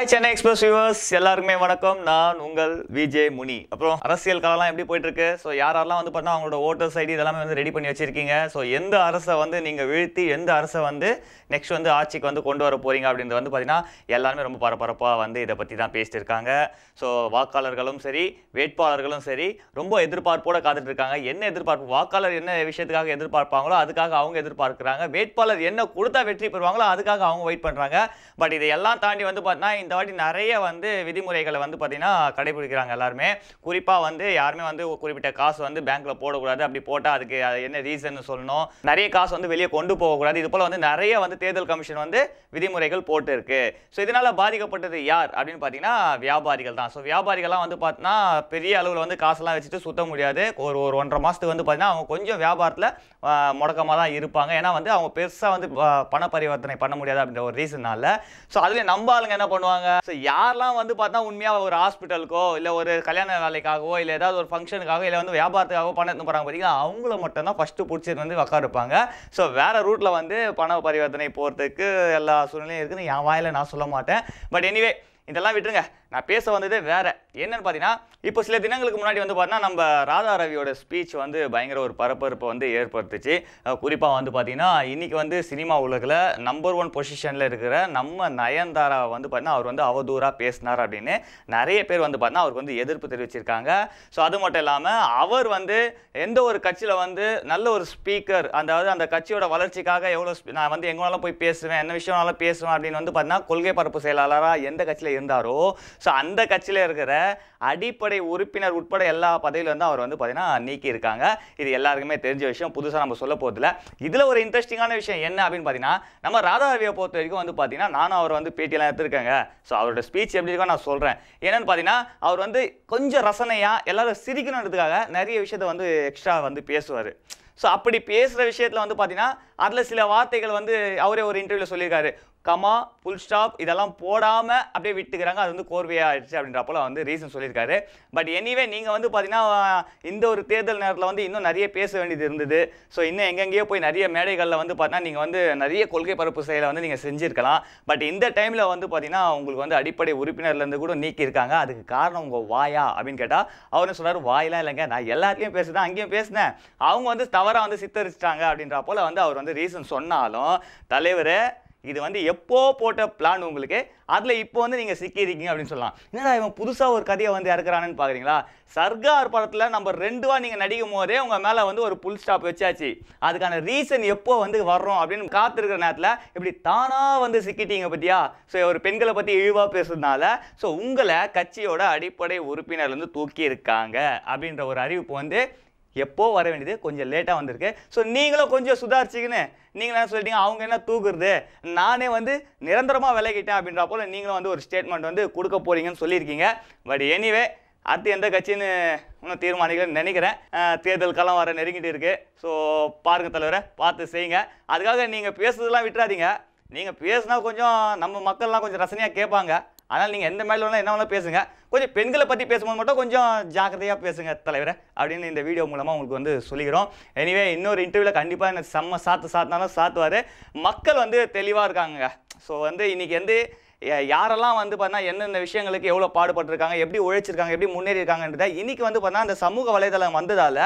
Hi Chennai express viewers எல்லாருக்குமே வணக்கம். நான் உங்கள் விஜய் முனி. அப்புறம் அரசியல் காலம்லாம் எப்படி போயிட்டு இருக்கு? ஸோ யாரெல்லாம் வந்து பார்த்தா அவங்களோட ஓட்டர்ஸ் ஐடி இதெல்லாமே வந்து ரெடி பண்ணி வச்சிருக்கீங்க. ஸோ எந்த அரசை வந்து நீங்கள் வீழ்த்தி எந்த அரசை வந்து நெக்ஸ்ட் வந்து ஆட்சிக்கு வந்து கொண்டு வர போறீங்க அப்படின்றது வந்து பார்த்தீங்கன்னா எல்லாருமே ரொம்ப பரபரப்பாக வந்து இதை பற்றி தான் பேசிட்டு இருக்காங்க. ஸோ வாக்காளர்களும் சரி வேட்பாளர்களும் சரி ரொம்ப எதிர்பார்ப்போட காத்துட்டு இருக்காங்க. என்ன எதிர்பார்ப்பு? வாக்காளர் என்ன விஷயத்துக்காக எதிர்பார்ப்பாங்களோ அதுக்காக அவங்க எதிர்பார்க்குறாங்க. வேட்பாளர் என்ன கொடுத்தா வெற்றி பெறுவாங்களோ அதுக்காக அவங்க வெயிட் பண்ணுறாங்க. பட் இதையெல்லாம் தாண்டி வந்து பார்த்தீங்கன்னா இந்த வாட்டி நிறைய வந்து விதிமுறைகளை வந்து பார்த்தீங்கன்னா கடைபிடிக்கிறாங்க எல்லாருமே. குறிப்பாக வந்து யாருமே வந்து குறிப்பிட்ட காசு வந்து பேங்க்ல போடக்கூடாது. அப்படி போட்டால் அதுக்கு என்ன ரீசன் சொல்லணும். நிறைய காசு வந்து வெளியே கொண்டு போகக்கூடாது. இது போல வந்து நிறைய வந்து தேர்தல் கமிஷன் வந்து விதிமுறைகள் போட்டு இருக்கு. ஸோ இதனால பாதிக்கப்பட்டது யார் அப்படின்னு பார்த்தீங்கன்னா வியாபாரிகள் தான். ஸோ வியாபாரிகள்லாம் வந்து பார்த்தீங்கன்னா பெரிய அளவில் வந்து காசெல்லாம் வச்சுட்டு சுத்த முடியாது. ஒரு 1.5 மாதத்துக்கு வந்து பார்த்தீங்கன்னா அவங்க கொஞ்சம் வியாபாரத்தில் முடக்கமாக தான் இருப்பாங்க. ஏன்னா வந்து அவங்க பெருசாக வந்து பண பரிவர்த்தனை பண்ண முடியாது அப்படின்ற ஒரு ரீசனால. ஸோ அதில் நம்ம ஆளுங்க என்ன பண்ணுவாங்க? ஸோ யாரெல்லாம் வந்து பார்த்தா உண்மையாக ஒரு ஹாஸ்பிட்டலுக்கோ இல்லை ஒரு கல்யாண வேலைக்காகவோ இல்லை ஏதாவது ஒரு ஃபங்க்ஷனுக்காக இல்லை வந்து வியாபாரத்துக்காகவோ பணம் எடுத்து போகிறாங்க பார்த்தீங்கன்னா அவங்கள மட்டும் தான் ஃபஸ்ட்டு பிடிச்சி வந்து உட்கார இருப்பாங்க. ஸோ வேறு ரூட்டில் வந்து பண பரிவர்த்தனை போகிறதுக்கு எல்லா சூழ்நிலையும் இருக்குதுன்னு என் வாயில் நான் சொல்ல மாட்டேன். பட் எனிவே இதெல்லாம் விட்டுருங்க. நான் பேச வந்தது வேற என்னன்னு பார்த்தீங்கன்னா இப்போ சில தினங்களுக்கு முன்னாடி வந்து பார்த்தீங்கன்னா நம்ம ராதா ரவியோட ஸ்பீச் வந்து பயங்கர ஒரு பரபரப்பை வந்து ஏற்படுத்துச்சு. குறிப்பாக வந்து பார்த்தீங்கன்னா இன்றைக்கி வந்து சினிமா உலகில் நம்பர் 1 பொசிஷனில் இருக்கிற நம்ம நயன்தாரா வந்து பார்த்தீங்கன்னா அவர் வந்து அவதூறாக பேசினார் அப்படின்னு நிறைய பேர் வந்து பார்த்தீங்கன்னா அவருக்கு வந்து எதிர்ப்பு தெரிவிச்சிருக்காங்க. ஸோ அது மட்டும் இல்லாமல் அவர் வந்து எந்த ஒரு கட்சியில் வந்து நல்ல ஒரு ஸ்பீக்கர் அதாவது அந்த கட்சியோட வளர்ச்சிக்காக எவ்வளோ நான் வந்து எங்கேனாலும் போய் பேசுவேன் என்ன விஷயம்னாலும் பேசுவேன் அப்படின்னு வந்து பார்த்தீங்கன்னா கொள்கை பரப்பு செயலாளராக எந்த கட்சியில் இருந்தாரோ ஸோ அந்த கட்சியில் இருக்கிற அடிப்படை உறுப்பினர் உட்பட எல்லா பதவியில வந்து அவர் வந்து பார்த்தீங்கன்னா நீக்கி இருக்காங்க. இது எல்லாருக்குமே தெரிஞ்ச விஷயம், புதுசாக நம்ம சொல்ல போதில்லை. இதில் ஒரு இன்ட்ரெஸ்டிங்கான விஷயம் என்ன அப்படின்னு பார்த்தீங்கன்னா நம்ம ராதா ரவியை பொறுத்த வரைக்கும் வந்து பார்த்தீங்கன்னா நானும் அவர் வந்து பேட்டியெல்லாம் எடுத்துருக்கேங்க. ஸோ அவரோட ஸ்பீச் எப்படி இருக்கோ நான் சொல்கிறேன். என்னன்னு பார்த்தீங்கன்னா அவர் வந்து கொஞ்சம் ரசனையாக எல்லாரும் சிரிக்கணுன்றதுக்காக நிறைய விஷயத்த வந்து எக்ஸ்ட்ரா வந்து பேசுவார். ஸோ அப்படி பேசுகிற விஷயத்தில் வந்து பார்த்தீங்கன்னா அதில் சில வார்த்தைகள் வந்து அவரே ஒரு இன்டர்வியூவில் சொல்லியிருக்காரு. கமா ஃபுல் ஸ்டாப் இதெல்லாம் போடாமல் அப்படியே விட்டுக்கிறாங்க. அது வந்து கோர்வையாக ஆயிடுச்சு அப்படின்றப்போல வந்து ரீசன் சொல்லியிருக்காரு. பட் எனிவே நீங்கள் வந்து பார்த்தீங்கன்னா இந்த ஒரு தேர்தல் நேரத்தில் வந்து இன்னும் நிறைய பேச வேண்டியது இருந்தது. ஸோ இன்னும் எங்கெங்கேயோ போய் நிறைய மேடைகளில் வந்து பார்த்தீங்கன்னா நீங்கள் வந்து நிறைய கொள்கை பரப்பு செயலை வந்து நீங்கள் செஞ்சுருக்கலாம். பட் இந்த டைமில் வந்து பார்த்தீங்கன்னா உங்களுக்கு வந்து அடிப்படை உறுப்பினர்லேருந்து கூட நீக்கியிருக்காங்க. அதுக்கு காரணம் உங்கள் வாயா அப்படின்னு கேட்டால் அவர் சொல்கிறார் வாயெல்லாம் இல்லைங்க, நான் எல்லாத்தையும் பேசுகிறேன் அங்கேயும் பேசினேன், அவங்க வந்து தவறாக வந்து சித்தரிச்சிட்டாங்க அப்படின்ற போல் வந்து அவர் வந்து ரீசன் சொன்னாலும் தலைவர் இது வந்து எப்போ போட்ட பிளான் உங்களுக்கு, அதில் இப்போ வந்து நீங்கள் சிக்கியிருக்கீங்க அப்படின்னு சொல்லலாம். என்னடா இவன் புதுசாக ஒரு கதையை வந்து இறக்குறான்னு பார்க்குறீங்களா? சர்கார் படத்தில் நம்பர் 2 நீங்கள் நடிக்கும் போதே உங்கள் மேலே வந்து ஒரு புல் ஸ்டாப் வச்சாச்சு. அதுக்கான ரீசன் எப்போ வந்து வர்றோம் அப்படின்னு காத்திருக்கிற நேரத்தில் இப்படி தானாக வந்து சிக்கிட்டீங்க பற்றியா? ஸோ ஒரு பெண்களை பற்றி இழிவாக பேசுறதுனால ஸோ உங்களை கட்சியோட அடிப்படை உறுப்பினர்லேருந்து தூக்கி இருக்காங்க அப்படின்ற ஒரு அறிவிப்பு வந்து எப்போ வர வேண்டியது கொஞ்சம் லேட்டாக வந்திருக்கு. ஸோ நீங்களும் கொஞ்சம் சுதாரிச்சிக்கின்னு நீங்கள் என்ன சொல்லிட்டீங்க, அவங்க என்ன தூக்குறது, நானே வந்து நிரந்தரமாக விலகிட்டேன் அப்படின்ற போல் நீங்களும் வந்து ஒரு ஸ்டேட்மெண்ட் வந்து கொடுக்க போகிறீங்கன்னு சொல்லியிருக்கீங்க. பட் எனிவே அடுத்து எந்த கட்சின்னு இன்னும் தீர்மானிக்கலன்னு நினைக்கிறேன். தேர்தல் காலம் வர நெருங்கிட்டு இருக்குது. ஸோ பாருங்கள் தலைவரை, பார்த்து செய்யுங்க. அதுக்காக நீங்கள் பேசுறதெல்லாம் விட்டுறாதீங்க. நீங்கள் பேசுனா கொஞ்சம் நம்ம மக்கள்லாம் கொஞ்சம் ரசனையாக கேட்பாங்க. அதனால் நீங்கள் எந்த மேலாம் என்ன வேணாலும் பேசுங்க. கொஞ்சம் பெண்களை பற்றி பேசும்போது மட்டும் கொஞ்சம் ஜாக்கிரதையாக பேசுங்க தலைவரை அப்படின்னு இந்த வீடியோ மூலமாக உங்களுக்கு வந்து சொல்லிக்கிறோம். எனிவே இன்னொரு இன்டர்வியூவில் கண்டிப்பாக எனக்கு செம்ம சாத்துனாலும் சாத்துவார். மக்கள் வந்து தெளிவாக இருக்காங்க. ஸோ வந்து இன்றைக்கி வந்து யாரெல்லாம் வந்து பார்த்தீங்கன்னா எந்தெந்த விஷயங்களுக்கு எவ்வளோ பாடுபட்டிருக்காங்க, எப்படி உழைச்சிருக்காங்க, எப்படி முன்னேறி இருக்காங்கன்றத இன்றைக்கி வந்து பார்த்தீங்கன்னா அந்த சமூக வலைதளம் வந்ததால்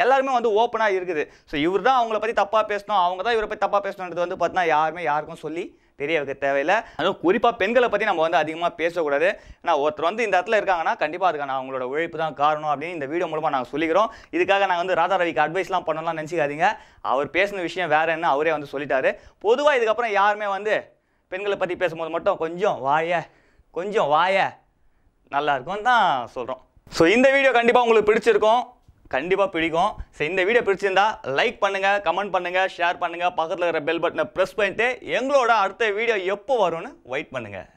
எல்லாருமே வந்து ஓப்பனாக இருக்குது. ஸோ இவர் தான் அவங்கள பற்றி தப்பாக பேசணும், அவங்க தான் இவரை பற்றி தப்பாக பேசணுன்றது வந்து பார்த்தீங்கன்னா யாருமே யாருக்கும் சொல்லி தெரிய வைக்க தேவையில்லை. அதுவும் குறிப்பாக பெண்களை பற்றி நம்ம வந்து அதிகமாக பேசக்கூடாது. ஆனால் ஒருத்தர் வந்து இந்த இடத்துல இருக்காங்கன்னா கண்டிப்பாக அதுக்கான அவங்களோட உழைப்பு தான் காரணம் அப்படின்னு இந்த வீடியோ மூலமாக நாங்கள் சொல்லிக்கிறோம். இதுக்காக நாங்கள் வந்து ராதா ரவிக்கு அட்வைஸ்லாம் பண்ணலாம் நினச்சிக்காதீங்க. அவர் பேசின விஷயம் வேறு என்ன அவரே வந்து சொல்லிட்டாரு. பொதுவாக இதுக்கப்புறம் யாருமே வந்து பெண்களை பற்றி பேசும்போது மட்டும் கொஞ்சம் வாய நல்லா இருக்கும்னு தான் சொல்கிறோம். ஸோ இந்த வீடியோ கண்டிப்பாக உங்களுக்கு பிடிச்சிருக்கும், கண்டிப்பாக பிடிக்கும். ஸோ இந்த வீடியோ பிடிச்சிருந்தா லைக் பண்ணுங்கள், கமெண்ட் பண்ணுங்கள், ஷேர் பண்ணுங்கள், பக்கத்தில் இருக்கிற பெல் பட்டனை ப்ரெஸ் பண்ணிட்டு எங்களோட அடுத்த வீடியோ எப்போ வரும்னு வெயிட் பண்ணுங்கள்.